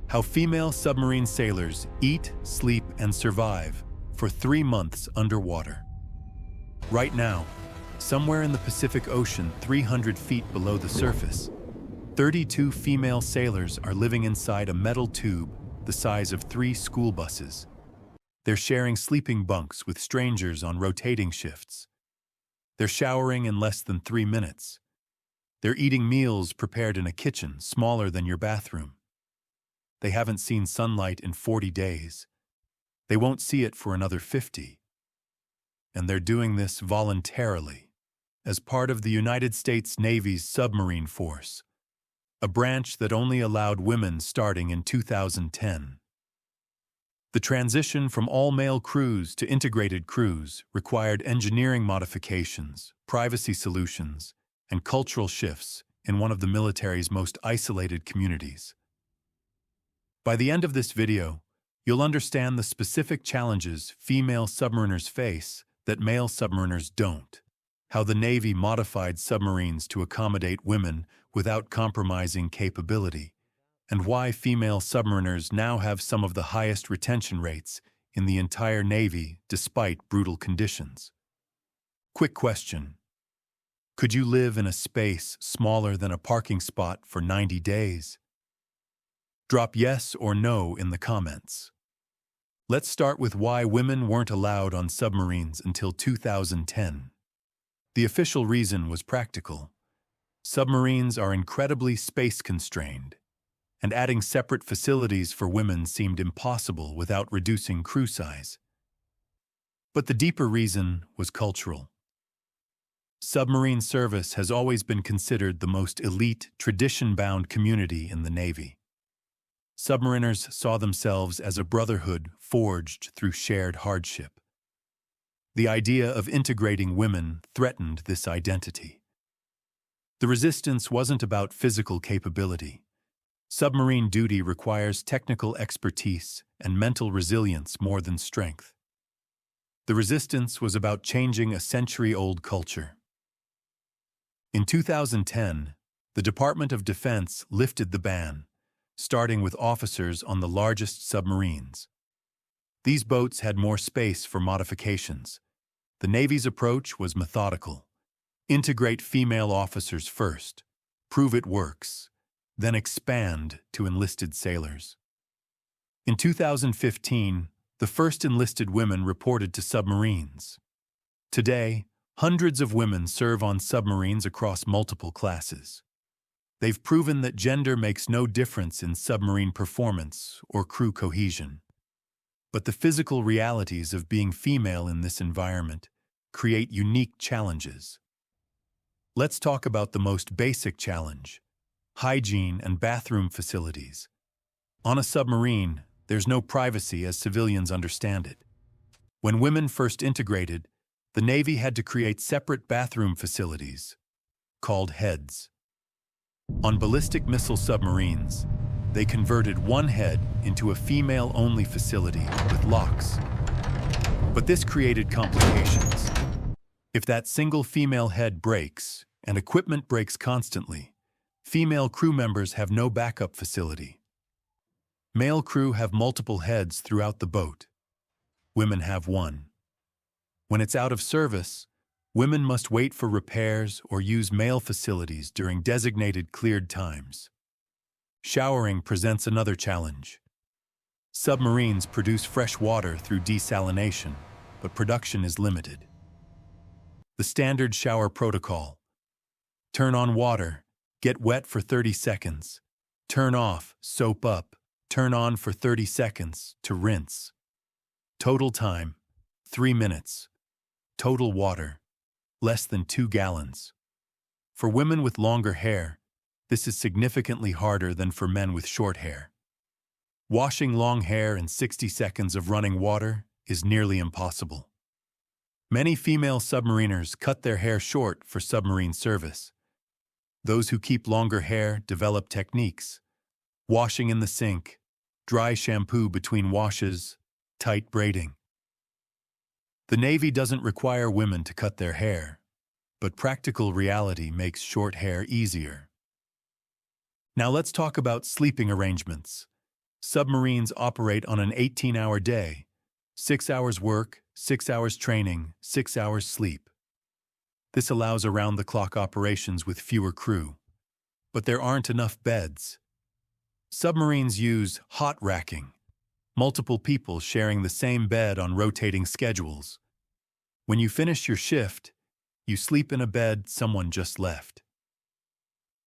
How female submarine sailors eat, sleep, and survive for 3 months underwater. Right now, somewhere in the Pacific Ocean 300 feet below the surface, 32 female sailors are living inside a metal tube the size of 3 school buses. They're sharing sleeping bunks with strangers on rotating shifts. They're showering in less than 3 minutes. They're eating meals prepared in a kitchen smaller than your bathroom. They haven't seen sunlight in 40 days. They won't see it for another 50. And they're doing this voluntarily, as part of the United States Navy's submarine force, a branch that only allowed women starting in 2010. The transition from all-male crews to integrated crews required engineering modifications, privacy solutions, and cultural shifts in one of the military's most isolated communities. By the end of this video, you'll understand the specific challenges female submariners face that male submariners don't, how the Navy modified submarines to accommodate women without compromising capability, and why female submariners now have some of the highest retention rates in the entire Navy despite brutal conditions. Quick question. Could you live in a space smaller than a parking spot for 90 days? Drop yes or no in the comments. Let's start with why women weren't allowed on submarines until 2010. The official reason was practical. Submarines are incredibly space-constrained, and adding separate facilities for women seemed impossible without reducing crew size. But the deeper reason was cultural. Submarine service has always been considered the most elite, tradition-bound community in the Navy. Submariners saw themselves as a brotherhood forged through shared hardship. The idea of integrating women threatened this identity. The resistance wasn't about physical capability. Submarine duty requires technical expertise and mental resilience more than strength. The resistance was about changing a century-old culture. In 2010, the Department of Defense lifted the ban, starting with officers on the largest submarines. These boats had more space for modifications. The Navy's approach was methodical. Integrate female officers first, prove it works, then expand to enlisted sailors. In 2015, the first enlisted women reported to submarines. Today, hundreds of women serve on submarines across multiple classes. They've proven that gender makes no difference in submarine performance or crew cohesion. But the physical realities of being female in this environment create unique challenges. Let's talk about the most basic challenge: hygiene and bathroom facilities. On a submarine, there's no privacy as civilians understand it. When women first integrated, the Navy had to create separate bathroom facilities, called heads. On ballistic missile submarines, they converted one head into a female-only facility with locks. But this created complications. If that single female head breaks, and equipment breaks constantly, female crew members have no backup facility. Male crew have multiple heads throughout the boat. Women have one. When it's out of service, women must wait for repairs or use male facilities during designated cleared times. Showering presents another challenge. Submarines produce fresh water through desalination, but production is limited. The standard shower protocol: turn on water, get wet for 30 seconds, turn off, soap up, turn on for 30 seconds to rinse. Total time, 3 minutes. Total water, less than 2 gallons. For women with longer hair, this is significantly harder than for men with short hair. Washing long hair in 60 seconds of running water is nearly impossible. Many female submariners cut their hair short for submarine service. Those who keep longer hair develop techniques: washing in the sink, dry shampoo between washes, tight braiding. The Navy doesn't require women to cut their hair, but practical reality makes short hair easier. Now let's talk about sleeping arrangements. Submarines operate on an 18-hour day, 6 hours work, 6 hours training, 6 hours sleep. This allows around-the-clock operations with fewer crew. But there aren't enough beds. Submarines use hot racking, multiple people sharing the same bed on rotating schedules. When you finish your shift, you sleep in a bed someone just left.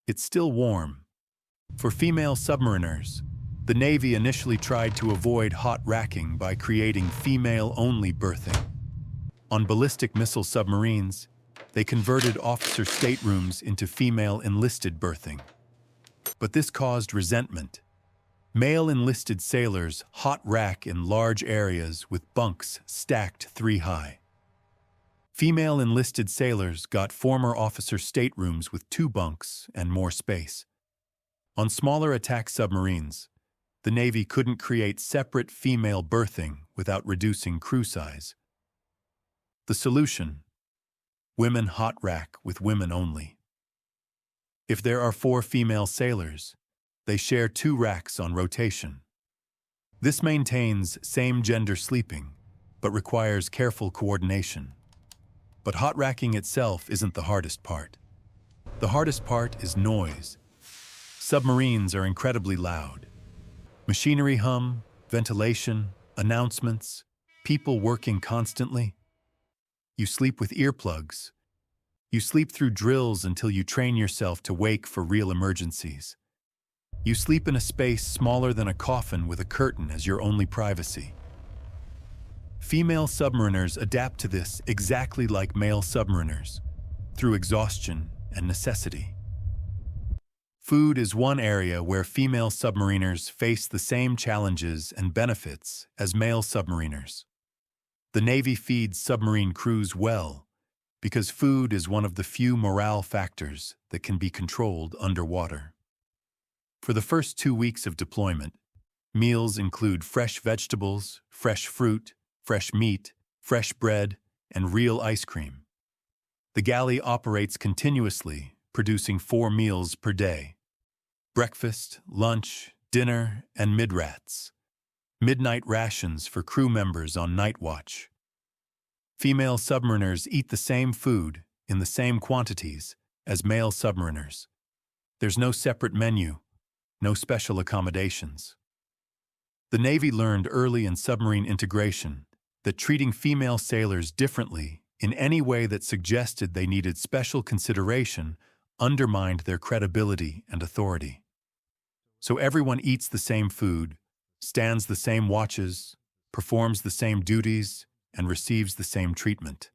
It's still warm. For female submariners, the Navy initially tried to avoid hot racking by creating female-only berthing. On ballistic missile submarines, they converted officer staterooms into female enlisted berthing. But this caused resentment. Male enlisted sailors hot rack in large areas with bunks stacked 3 high. Female enlisted sailors got former officer staterooms with 2 bunks and more space. On smaller attack submarines, the Navy couldn't create separate female berthing without reducing crew size. The solution: women hot rack with women only. If there are 4 female sailors, they share 2 racks on rotation. This maintains same-gender sleeping, but requires careful coordination. But hot racking itself isn't the hardest part. The hardest part is noise. Submarines are incredibly loud. Machinery hum, ventilation, announcements, people working constantly. You sleep with earplugs. You sleep through drills until you train yourself to wake for real emergencies. You sleep in a space smaller than a coffin with a curtain as your only privacy. Female submariners adapt to this exactly like male submariners, through exhaustion and necessity. Food is one area where female submariners face the same challenges and benefits as male submariners. The Navy feeds submarine crews well because food is one of the few morale factors that can be controlled underwater. For the first 2 weeks of deployment, meals include fresh vegetables, fresh fruit, fresh meat, fresh bread, and real ice cream. The galley operates continuously, producing 4 meals per day: breakfast, lunch, dinner, and midrats. Midnight rations for crew members on night watch. Female submariners eat the same food in the same quantities as male submariners. There's no separate menu, no special accommodations. The Navy learned early in submarine integration that treating female sailors differently in any way that suggested they needed special consideration undermined their credibility and authority. So everyone eats the same food, stands the same watches, performs the same duties, and receives the same treatment.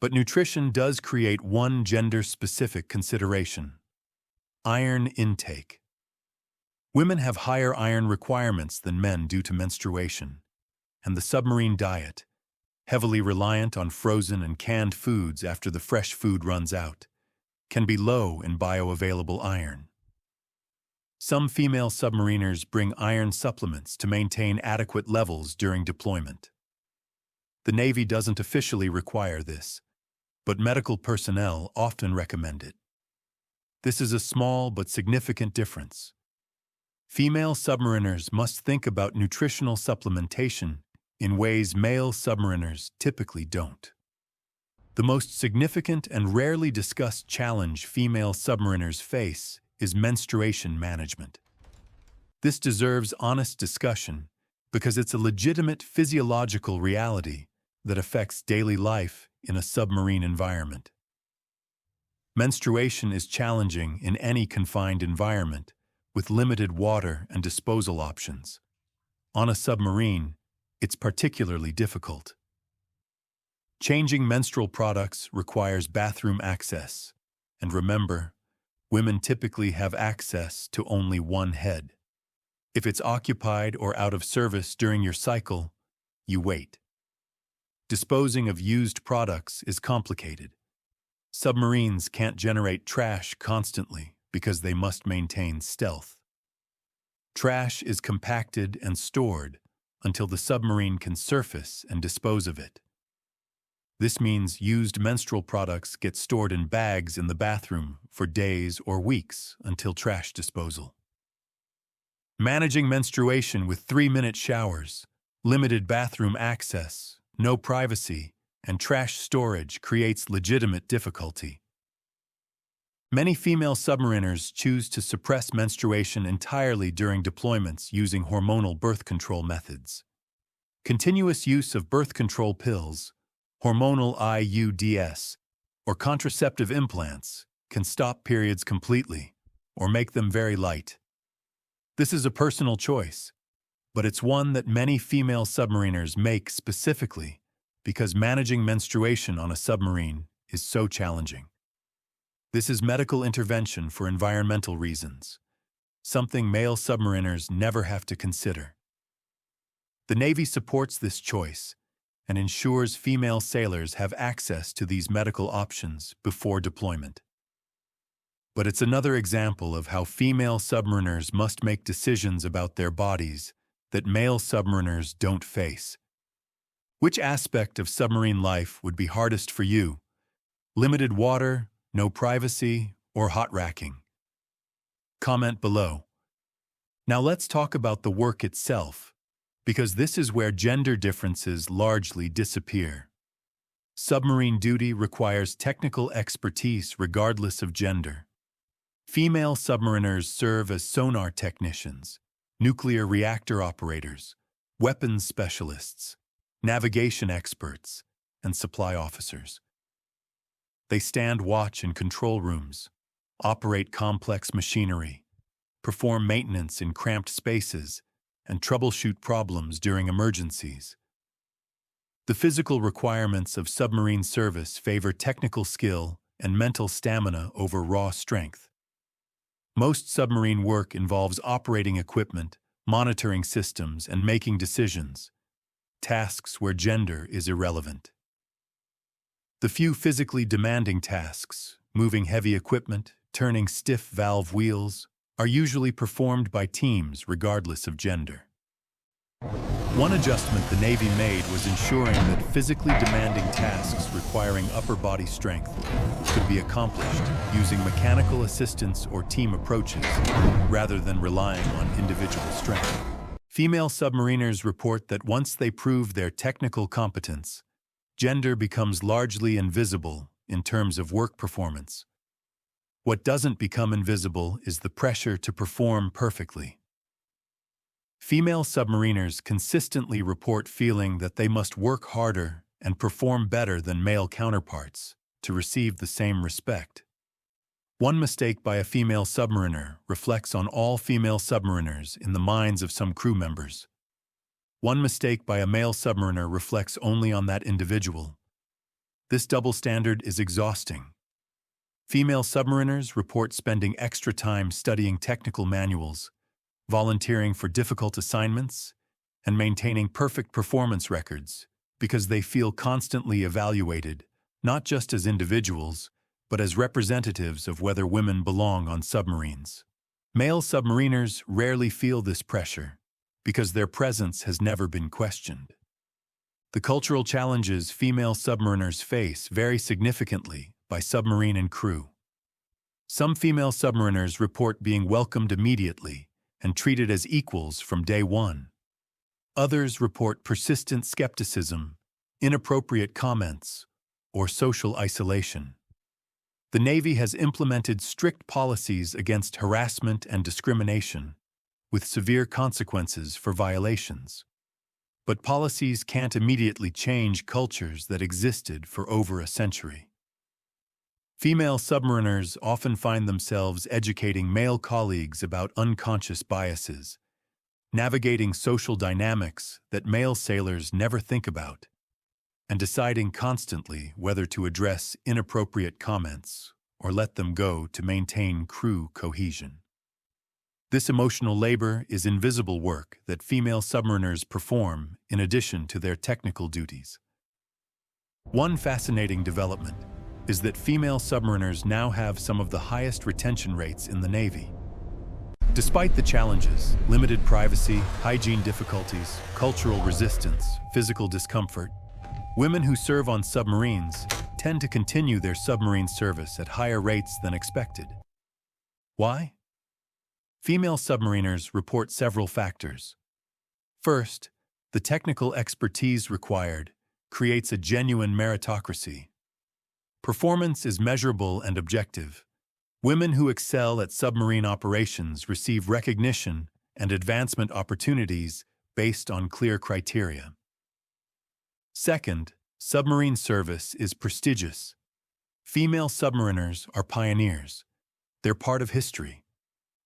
But nutrition does create one gender-specific consideration: iron intake. Women have higher iron requirements than men due to menstruation, and the submarine diet, heavily reliant on frozen and canned foods after the fresh food runs out, can be low in bioavailable iron. Some female submariners bring iron supplements to maintain adequate levels during deployment. The Navy doesn't officially require this, but medical personnel often recommend it. This is a small but significant difference. Female submariners must think about nutritional supplementation in ways male submariners typically don't. The most significant and rarely discussed challenge female submariners face is menstruation management. This deserves honest discussion because it's a legitimate physiological reality that affects daily life in a submarine environment. Menstruation is challenging in any confined environment with limited water and disposal options. On a submarine, it's particularly difficult. Changing menstrual products requires bathroom access, and remember, women typically have access to only one head. If it's occupied or out of service during your cycle, you wait. Disposing of used products is complicated. Submarines can't generate trash constantly because they must maintain stealth. Trash is compacted and stored until the submarine can surface and dispose of it. This means used menstrual products get stored in bags in the bathroom for days or weeks until trash disposal. Managing menstruation with 3-minute showers, limited bathroom access, no privacy, and trash storage creates legitimate difficulty. Many female submariners choose to suppress menstruation entirely during deployments using hormonal birth control methods. Continuous use of birth control pills, hormonal IUDs, or contraceptive implants can stop periods completely or make them very light. This is a personal choice, but it's one that many female submariners make specifically because managing menstruation on a submarine is so challenging. This is medical intervention for environmental reasons, something male submariners never have to consider. The Navy supports this choice and ensures female sailors have access to these medical options before deployment. But it's another example of how female submariners must make decisions about their bodies that male submariners don't face. Which aspect of submarine life would be hardest for you? Limited water, no privacy, or hot racking? Comment below. Now let's talk about the work itself, because this is where gender differences largely disappear. Submarine duty requires technical expertise regardless of gender. Female submariners serve as sonar technicians, nuclear reactor operators, weapons specialists, navigation experts, and supply officers. They stand watch in control rooms, operate complex machinery, perform maintenance in cramped spaces, and troubleshoot problems during emergencies. The physical requirements of submarine service favor technical skill and mental stamina over raw strength. Most submarine work involves operating equipment, monitoring systems, and making decisions, tasks where gender is irrelevant. The few physically demanding tasks, moving heavy equipment, turning stiff valve wheels, are usually performed by teams regardless of gender. One adjustment the Navy made was ensuring that physically demanding tasks requiring upper body strength could be accomplished using mechanical assistance or team approaches rather than relying on individual strength. Female submariners report that once they prove their technical competence, gender becomes largely invisible in terms of work performance. What doesn't become invisible is the pressure to perform perfectly. Female submariners consistently report feeling that they must work harder and perform better than male counterparts to receive the same respect. One mistake by a female submariner reflects on all female submariners in the minds of some crew members. One mistake by a male submariner reflects only on that individual. This double standard is exhausting. Female submariners report spending extra time studying technical manuals, volunteering for difficult assignments, and maintaining perfect performance records because they feel constantly evaluated, not just as individuals, but as representatives of whether women belong on submarines. Male submariners rarely feel this pressure because their presence has never been questioned. The cultural challenges female submariners face vary significantly by submarine and crew. Some female submariners report being welcomed immediately and treated as equals from day one. Others report persistent skepticism, inappropriate comments, or social isolation. The Navy has implemented strict policies against harassment and discrimination, with severe consequences for violations. But policies can't immediately change cultures that existed for over a century. Female submariners often find themselves educating male colleagues about unconscious biases, navigating social dynamics that male sailors never think about, and deciding constantly whether to address inappropriate comments or let them go to maintain crew cohesion. This emotional labor is invisible work that female submariners perform in addition to their technical duties. One fascinating development is that female submariners now have some of the highest retention rates in the Navy. Despite the challenges, limited privacy, hygiene difficulties, cultural resistance, physical discomfort, women who serve on submarines tend to continue their submarine service at higher rates than expected. Why? Female submariners report several factors. First, the technical expertise required creates a genuine meritocracy. Performance is measurable and objective. Women who excel at submarine operations receive recognition and advancement opportunities based on clear criteria. Second, submarine service is prestigious. Female submariners are pioneers. They're part of history.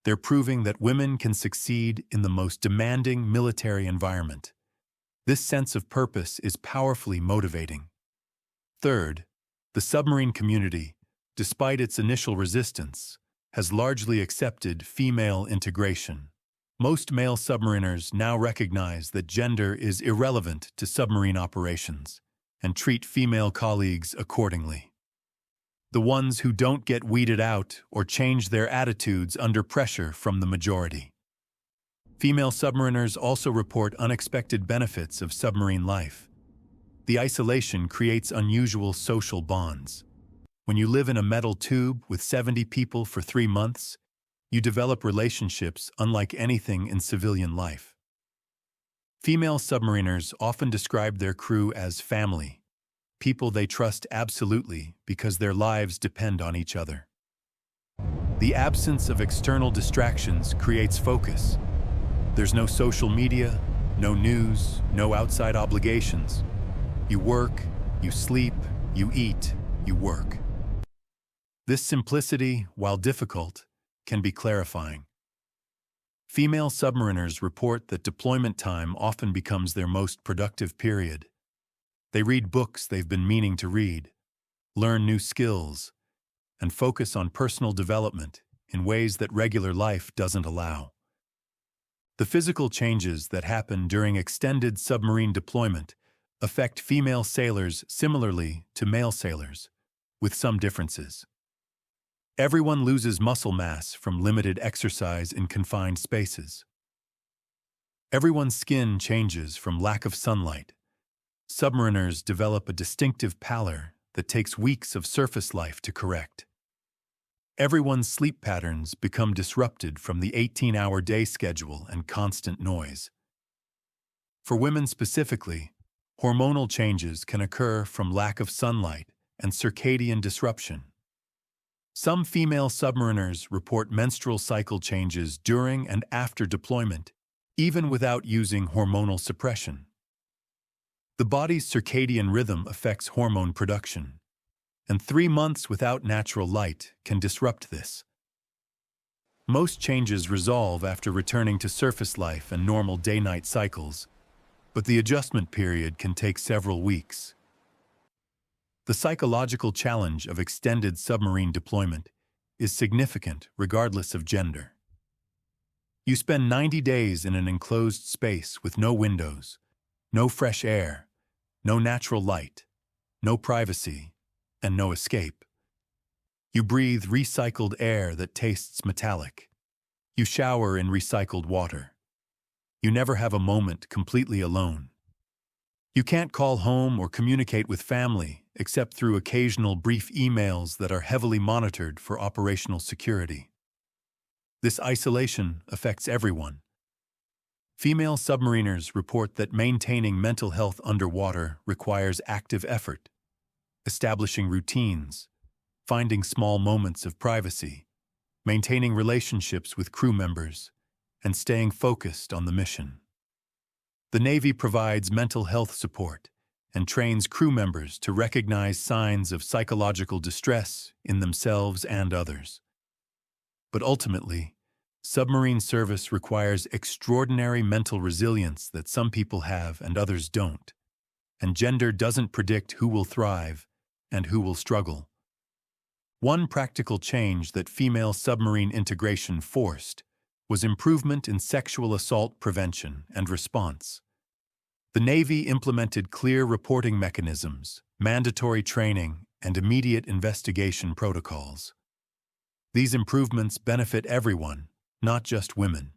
They're proving that women can succeed in the most demanding military environment. This sense of purpose is powerfully motivating. Third, the submarine community, despite its initial resistance, has largely accepted female integration. Most male submariners now recognize that gender is irrelevant to submarine operations and treat female colleagues accordingly. The ones who don't get weeded out or change their attitudes under pressure from the majority. Female submariners also report unexpected benefits of submarine life. The isolation creates unusual social bonds. When you live in a metal tube with 70 people for 3 months, you develop relationships unlike anything in civilian life. Female submariners often describe their crew as family, people they trust absolutely because their lives depend on each other. The absence of external distractions creates focus. There's no social media, no news, no outside obligations. You work, you sleep, you eat, you work. This simplicity, while difficult, can be clarifying. Female submariners report that deployment time often becomes their most productive period. They read books they've been meaning to read, learn new skills, and focus on personal development in ways that regular life doesn't allow. The physical changes that happen during extended submarine deployment affect female sailors similarly to male sailors, with some differences. Everyone loses muscle mass from limited exercise in confined spaces. Everyone's skin changes from lack of sunlight. Submariners develop a distinctive pallor that takes weeks of surface life to correct. Everyone's sleep patterns become disrupted from the 18-hour day schedule and constant noise. For women specifically, hormonal changes can occur from lack of sunlight and circadian disruption. Some female submariners report menstrual cycle changes during and after deployment, even without using hormonal suppression. The body's circadian rhythm affects hormone production, and 3 months without natural light can disrupt this. Most changes resolve after returning to surface life and normal day-night cycles, but the adjustment period can take several weeks. The psychological challenge of extended submarine deployment is significant regardless of gender. You spend 90 days in an enclosed space with no windows, no fresh air, no natural light, no privacy, and no escape. You breathe recycled air that tastes metallic. You shower in recycled water. You never have a moment completely alone. You can't call home or communicate with family except through occasional brief emails that are heavily monitored for operational security. This isolation affects everyone. Female submariners report that maintaining mental health underwater requires active effort, establishing routines, finding small moments of privacy, maintaining relationships with crew members, and staying focused on the mission. The Navy provides mental health support and trains crew members to recognize signs of psychological distress in themselves and others. But ultimately, submarine service requires extraordinary mental resilience that some people have and others don't, and gender doesn't predict who will thrive and who will struggle. One practical change that female submarine integration forced was improvement in sexual assault prevention and response. The Navy implemented clear reporting mechanisms, mandatory training, and immediate investigation protocols. These improvements benefit everyone, not just women.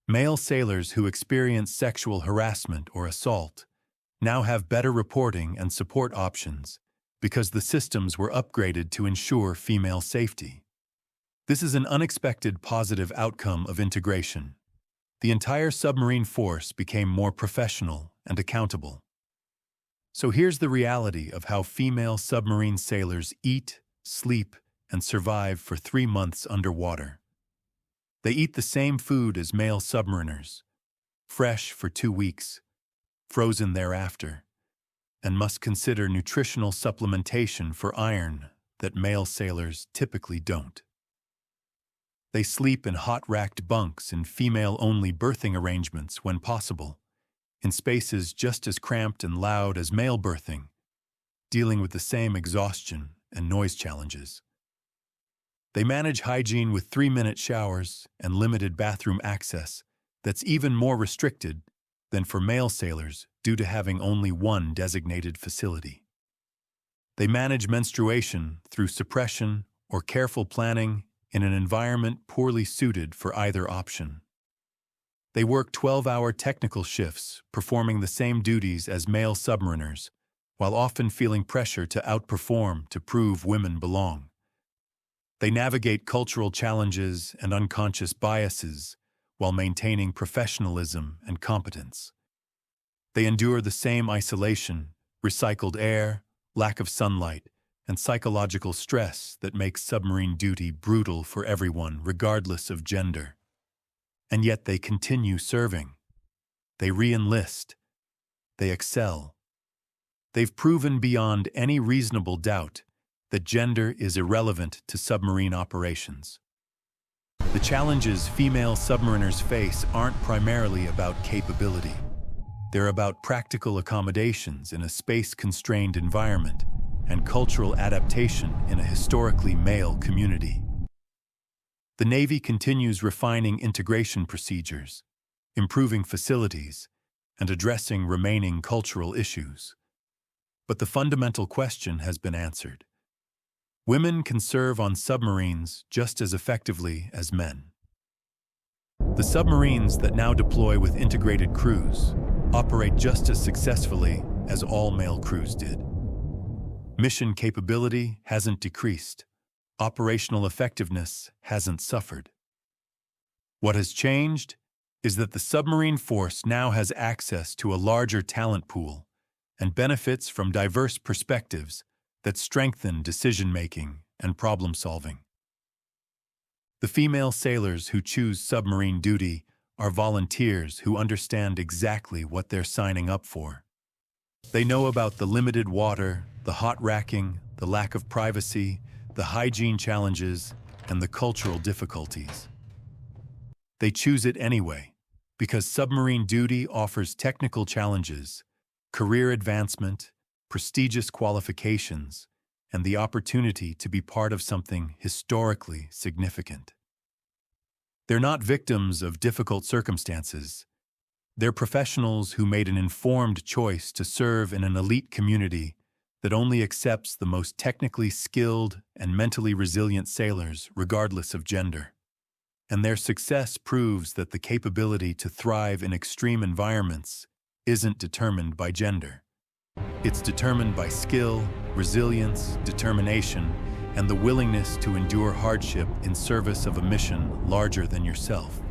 Male sailors who experience sexual harassment or assault now have better reporting and support options because the systems were upgraded to ensure female safety. This is an unexpected positive outcome of integration. The entire submarine force became more professional and accountable. So here's the reality of how female submarine sailors eat, sleep, and survive for 3 months underwater. They eat the same food as male submariners, fresh for 2 weeks, frozen thereafter, and must consider nutritional supplementation for iron that male sailors typically don't. They sleep in hot-racked bunks in female-only berthing arrangements when possible, in spaces just as cramped and loud as male berthing, dealing with the same exhaustion and noise challenges. They manage hygiene with 3-minute showers and limited bathroom access that's even more restricted than for male sailors due to having only one designated facility. They manage menstruation through suppression or careful planning in an environment poorly suited for either option. They work 12-hour technical shifts, performing the same duties as male submariners, while often feeling pressure to outperform to prove women belong. They navigate cultural challenges and unconscious biases while maintaining professionalism and competence. They endure the same isolation, recycled air, lack of sunlight, and psychological stress that makes submarine duty brutal for everyone, regardless of gender. And yet they continue serving. They re-enlist. They excel. They've proven beyond any reasonable doubt that gender is irrelevant to submarine operations. The challenges female submariners face aren't primarily about capability. They're about practical accommodations in a space-constrained environment and cultural adaptation in a historically male community. The Navy continues refining integration procedures, improving facilities, and addressing remaining cultural issues. But the fundamental question has been answered. Women can serve on submarines just as effectively as men. The submarines that now deploy with integrated crews operate just as successfully as all male crews did. Mission capability hasn't decreased. Operational effectiveness hasn't suffered. What has changed is that the submarine force now has access to a larger talent pool and benefits from diverse perspectives that strengthen decision-making and problem-solving. The female sailors who choose submarine duty are volunteers who understand exactly what they're signing up for. They know about the limited water, the hot racking, the lack of privacy, the hygiene challenges, and the cultural difficulties. They choose it anyway, because submarine duty offers technical challenges, career advancement, prestigious qualifications, and the opportunity to be part of something historically significant. They're not victims of difficult circumstances. They're professionals who made an informed choice to serve in an elite community that only accepts the most technically skilled and mentally resilient sailors, regardless of gender. And their success proves that the capability to thrive in extreme environments isn't determined by gender. It's determined by skill, resilience, determination, and the willingness to endure hardship in service of a mission larger than yourself.